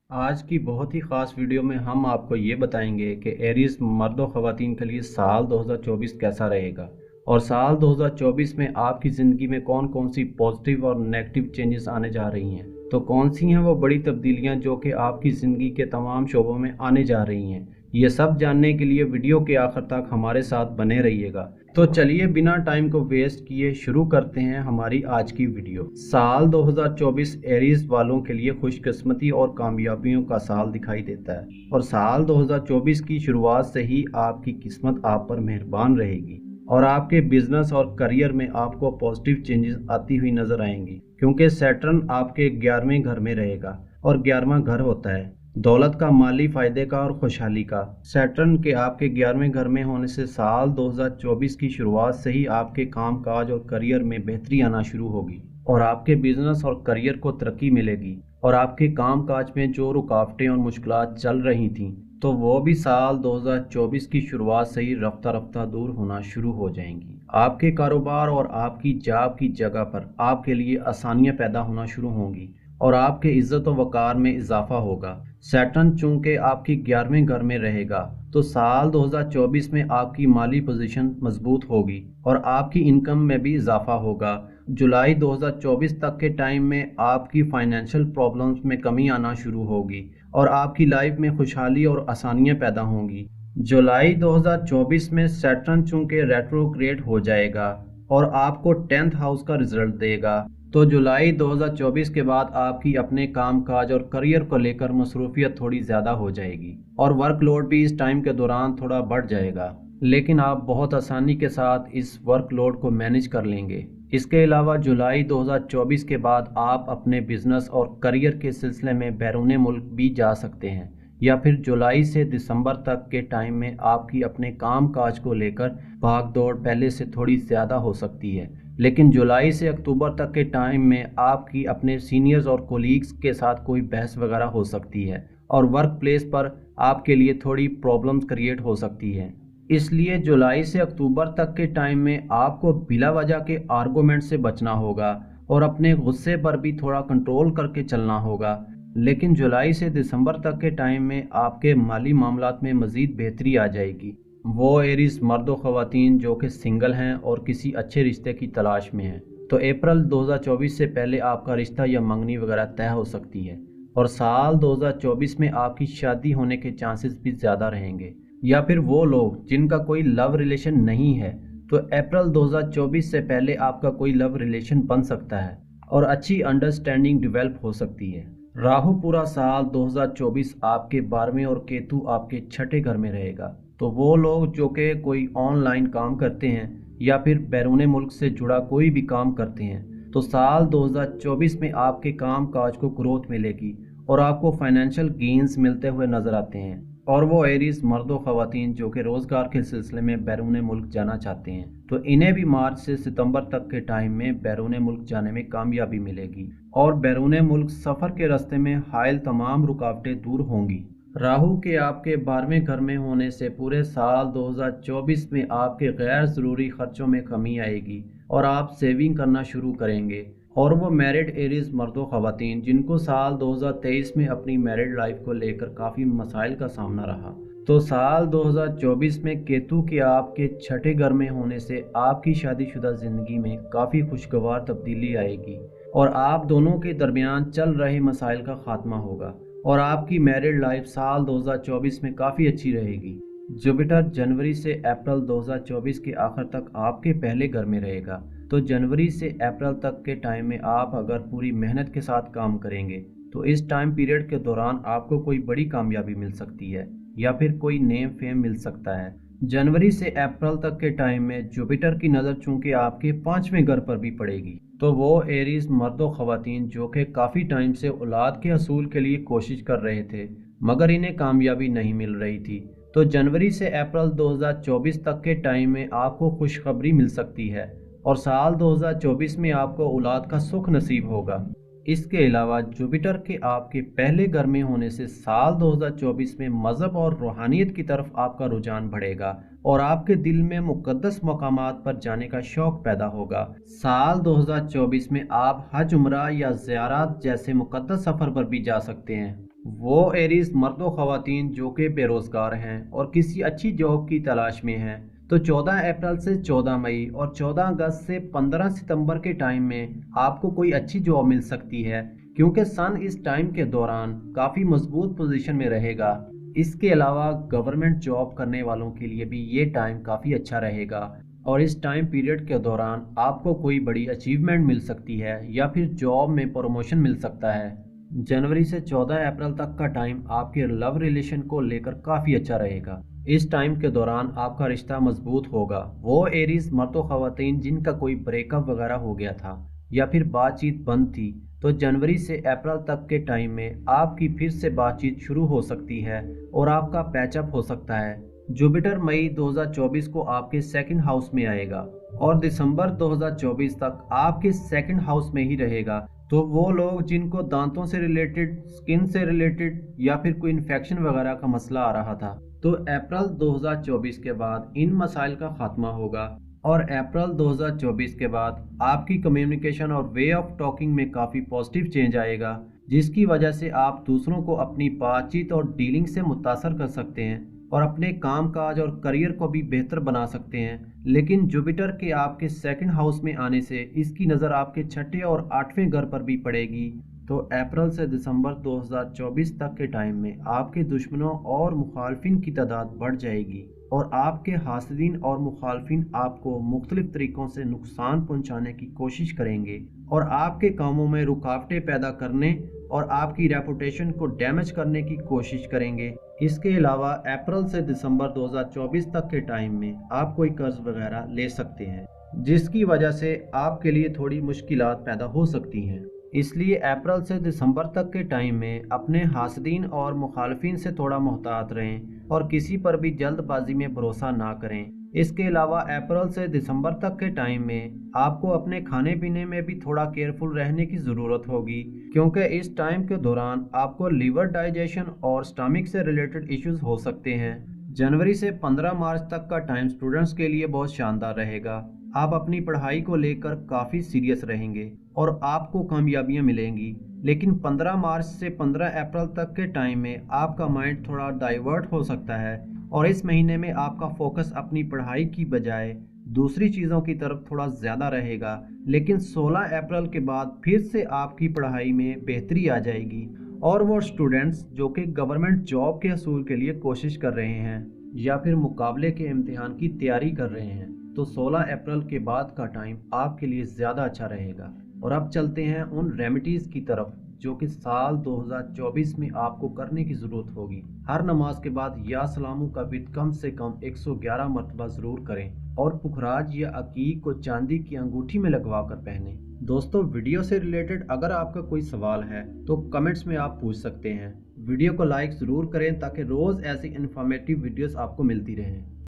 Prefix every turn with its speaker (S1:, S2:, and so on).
S1: आज की बहुत ही ख़ास वीडियो में हम आपको ये बताएंगे कि एरीज मर्द और ख़वातीन के लिए साल 2024 कैसा रहेगा और साल 2024 में आपकी ज़िंदगी में कौन कौन सी पॉजिटिव और नेगेटिव चेंजेस आने जा रही हैं। तो कौन सी हैं वो बड़ी तब्दीलियां जो कि आपकी ज़िंदगी के तमाम शोबों में आने जा रही हैं। ये सब जानने के लिए वीडियो के आखिर तक हमारे साथ बने रहिएगा। तो चलिए बिना टाइम को वेस्ट किए शुरू करते हैं हमारी आज की वीडियो। साल 2024 एरीज वालों के लिए खुशकिस्मती और कामयाबियों का साल दिखाई देता है और साल 2024 की शुरुआत से ही आपकी किस्मत आप पर मेहरबान रहेगी और आपके बिजनेस और करियर में आपको पॉजिटिव चेंजेस आती हुई नजर आएंगी, क्योंकि सैटर्न आपके 11वें घर में रहेगा और 11वां घर होता है दौलत का, माली फायदे का और खुशहाली का। सैटर्न के आपके 11वें घर में होने से साल 2024 की शुरुआत से ही आपके काम काज और करियर में बेहतरी आना शुरू होगी और आपके बिजनेस और करियर को तरक्की मिलेगी और आपके काम काज में जो रुकावटें और मुश्किलात चल रही थीं तो वो भी साल 2024 की शुरुआत से ही रफ्ता रफ्ता दूर होना शुरू हो जाएंगी। आपके कारोबार और आपकी जॉब की जगह पर आपके लिए आसानियां पैदा होना शुरू होंगी और आपके इज्जत और वकार में इजाफा होगा। सैटर्न चूंकि आपकी 11वें घर में रहेगा तो साल 2024 में आपकी माली पोजीशन मजबूत होगी और आपकी इनकम में भी इजाफा होगा। जुलाई 2024 तक के टाइम में आपकी फाइनेंशियल प्रॉब्लम्स में कमी आना शुरू होगी और आपकी लाइफ में खुशहाली और आसानियां पैदा होंगी। जुलाई 2024 में सैटर्न चूंकि रेट्रोग्रेड हो जाएगा और आपको 10th हाउस का रिजल्ट देगा, तो जुलाई 2024 के बाद आपकी अपने काम काज और करियर को लेकर मसरूफियत थोड़ी ज़्यादा हो जाएगी और वर्कलोड भी इस टाइम के दौरान थोड़ा बढ़ जाएगा, लेकिन आप बहुत आसानी के साथ इस वर्कलोड को मैनेज कर लेंगे। इसके अलावा जुलाई 2024 के बाद आप अपने बिजनेस और करियर के सिलसिले में बैरून मुल्क भी जा सकते हैं या फिर जुलाई से दिसंबर तक के टाइम में आपकी अपने काम काज को लेकर भाग दौड़ पहले से थोड़ी ज़्यादा हो सकती है, लेकिन जुलाई से अक्टूबर तक के टाइम में आपकी अपने सीनियर्स और कोलीग्स के साथ कोई बहस वगैरह हो सकती है और वर्क प्लेस पर आपके लिए थोड़ी प्रॉब्लम्स क्रिएट हो सकती है। इसलिए जुलाई से अक्टूबर तक के टाइम में आपको बिला वजह के आर्गूमेंट से बचना होगा और अपने गुस्से पर भी थोड़ा कंट्रोल करके चलना होगा। लेकिन जुलाई से दिसंबर तक के टाइम में आपके माली मामलात में मज़ीद बेहतरी आ जाएगी। वो एरीज मर्द व ख़वातीन जो कि सिंगल हैं और किसी अच्छे रिश्ते की तलाश में हैं, तो अप्रैल 2024 से पहले आपका रिश्ता या मंगनी वगैरह तय हो सकती है और साल 2024 में आपकी शादी होने के चांसेस भी ज़्यादा रहेंगे। या फिर वो लोग जिनका कोई लव रिलेशन नहीं है तो अप्रैल 2024 से पहले आपका कोई लव रिलेशन बन सकता है और अच्छी अंडरस्टैंडिंग डेवलप हो सकती है। राहु पूरा साल 2024 आपके 12वें और केतु आपके 6ठे घर में रहेगा, तो वो लोग जो कि कोई ऑनलाइन काम करते हैं या फिर बैरून मुल्क से जुड़ा कोई भी काम करते हैं तो साल 2024 में आपके काम काज को ग्रोथ मिलेगी और आपको फाइनेंशियल गेन्स मिलते हुए नजर आते हैं। और वो एरीज मर्द व ख़वातीन जो कि रोज़गार के सिलसिले में बैरून मुल्क जाना चाहते हैं तो इन्हें भी मार्च से सितंबर तक के टाइम में बैरून मुल्क जाने में कामयाबी मिलेगी और बैरून मुल्क सफ़र के रास्ते में हायल तमाम रुकावटें दूर होंगी। राहु के आपके 12वें घर में होने से पूरे साल 2024 में आपके गैर ज़रूरी खर्चों में कमी आएगी और आप सेविंग करना शुरू करेंगे। और वो मैरिड एरीज मर्द व ख़वातीन जिनको साल 2023 में अपनी मैरिड लाइफ को लेकर काफ़ी मसाइल का सामना रहा, तो साल 2024 में केतु के आपके 6ठे घर में होने से आपकी शादीशुदा ज़िंदगी में काफ़ी खुशगवार तब्दीली आएगी और आप दोनों के दरमियान चल रहे मसाइल का खात्मा होगा और आपकी मैरिड लाइफ साल 2024 में काफ़ी अच्छी रहेगी। जुपिटर जनवरी से अप्रैल 2024 के आखिर तक आपके पहले घर में रहेगा, तो जनवरी से अप्रैल तक के टाइम में आप अगर पूरी मेहनत के साथ काम करेंगे तो इस टाइम पीरियड के दौरान आपको कोई बड़ी कामयाबी मिल सकती है या फिर कोई नेम फेम मिल सकता है। जनवरी से अप्रैल तक के टाइम में जुपिटर की नज़र चूंकि आपके 5वें घर पर भी पड़ेगी, तो वो एरीज मर्द व ख़वातीन जो कि काफ़ी टाइम से औलाद के हसूल के लिए कोशिश कर रहे थे मगर इन्हें कामयाबी नहीं मिल रही थी, तो जनवरी से अप्रैल 2024 तक के टाइम में आपको खुशखबरी मिल सकती है और साल 2024 में आपको औलाद का सुख नसीब होगा। इसके अलावा जुपिटर के आपके पहले घर में होने से साल 2024 में मज़हब और रूहानियत की तरफ आपका रुझान बढ़ेगा और आपके दिल में मुक़द्दस मकामात पर जाने का शौक़ पैदा होगा। साल 2024 में आप हज, उम्रा या ज़ियारत जैसे मुक़द्दस सफ़र पर भी जा सकते हैं। वो एरीज मर्द व ख़वातीन जो कि बेरोज़गार हैं और किसी अच्छी जॉब की तलाश में हैं, तो 14 अप्रैल से 14 मई और 14 अगस्त से 15 सितंबर के टाइम में आपको कोई अच्छी जॉब मिल सकती है, क्योंकि सन इस टाइम के दौरान काफ़ी मजबूत पोजीशन में रहेगा। इसके अलावा गवर्नमेंट जॉब करने वालों के लिए भी ये टाइम काफ़ी अच्छा रहेगा और इस टाइम पीरियड के दौरान आपको कोई बड़ी अचीवमेंट मिल सकती है या फिर जॉब में प्रमोशन मिल सकता है। जनवरी से 14 अप्रैल तक का टाइम आपके लव रिलेशन को लेकर काफ़ी अच्छा रहेगा। इस टाइम के दौरान आपका रिश्ता मजबूत होगा। वो एरीज मर्द व ख़वातीन जिनका कोई ब्रेकअप वगैरह हो गया था या फिर बातचीत बंद थी, तो जनवरी से अप्रैल तक के टाइम में आपकी फिर से बातचीत शुरू हो सकती है और आपका पैचअप हो सकता है। जुपिटर मई 2024 को आपके सेकंड हाउस में आएगा और दिसंबर 2024 तक आपके सेकंड हाउस में ही रहेगा। तो वो लोग जिनको दांतों से रिलेटेड, स्किन से रिलेटेड या फिर कोई इन्फेक्शन वगैरह का मसला आ रहा था, तो अप्रैल 2024 के बाद इन मसाइल का खात्मा होगा और अप्रैल 2024 के बाद आपकी कम्युनिकेशन और वे ऑफ टॉकिंग में काफ़ी पॉजिटिव चेंज आएगा, जिसकी वजह से आप दूसरों को अपनी बातचीत और डीलिंग से मुतासर कर सकते हैं और अपने काम काज और करियर को भी बेहतर बना सकते हैं। लेकिन जुपिटर के आपके सेकंड हाउस में आने से इसकी नज़र आपके छठे और आठवें घर पर भी पड़ेगी। तो अप्रैल से दिसंबर 2024 तक के टाइम में आपके दुश्मनों और मुखालफिन की तादाद बढ़ जाएगी और आपके हासिदीन और मुखालफिन आपको मुख्तलिफ तरीक़ों से नुकसान पहुंचाने की कोशिश करेंगे और आपके कामों में रुकावटें पैदा करने और आपकी रेपुटेशन को डैमेज करने की कोशिश करेंगे। इसके अलावा अप्रैल से दिसंबर 2024 तक के टाइम में आप कोई कर्ज वगैरह ले सकते हैं, जिसकी वजह से आपके लिए थोड़ी मुश्किलात पैदा हो सकती हैं। इसलिए अप्रैल से दिसंबर तक के टाइम में अपने हासदीन और मुखालफिन से थोड़ा मोहतात रहें और किसी पर भी जल्दबाजी में भरोसा ना करें। इसके अलावा अप्रैल से दिसंबर तक के टाइम में आपको अपने खाने पीने में भी थोड़ा केयरफुल रहने की ज़रूरत होगी, क्योंकि इस टाइम के दौरान आपको लीवर, डाइजेशन और स्टमक से रिलेटेड इश्यूज हो सकते हैं। जनवरी से 15 मार्च तक का टाइम स्टूडेंट्स के लिए बहुत शानदार रहेगा। आप अपनी पढ़ाई को लेकर काफ़ी सीरियस रहेंगे और आपको कामयाबियां मिलेंगी। लेकिन 15 मार्च से 15 अप्रैल तक के टाइम में आपका माइंड थोड़ा डाइवर्ट हो सकता है और इस महीने में आपका फोकस अपनी पढ़ाई की बजाय दूसरी चीज़ों की तरफ थोड़ा ज़्यादा रहेगा। लेकिन 16 अप्रैल के बाद फिर से आपकी पढ़ाई में बेहतरी आ जाएगी और वो स्टूडेंट्स जो कि गवर्नमेंट जॉब के हसूल के लिए कोशिश कर रहे हैं या फिर मुकाबले के इम्तिहान की तैयारी कर रहे हैं, तो 16 अप्रैल के बाद का टाइम आपके लिए ज़्यादा अच्छा रहेगा। और अब चलते हैं उन रेमेडीज़ की तरफ जो कि साल 2024 में आपको करने की ज़रूरत होगी। हर नमाज के बाद या सलामू का विर्द कम से कम 111 मरतबा ज़रूर करें और पुखराज या अकीक को चांदी की अंगूठी में लगवा कर पहने। दोस्तों, वीडियो से रिलेटेड अगर आपका कोई सवाल है तो कमेंट्स में आप पूछ सकते हैं। वीडियो को लाइक ज़रूर करें ताकि रोज़ ऐसी इन्फॉर्मेटिव वीडियोस आपको मिलती रहें।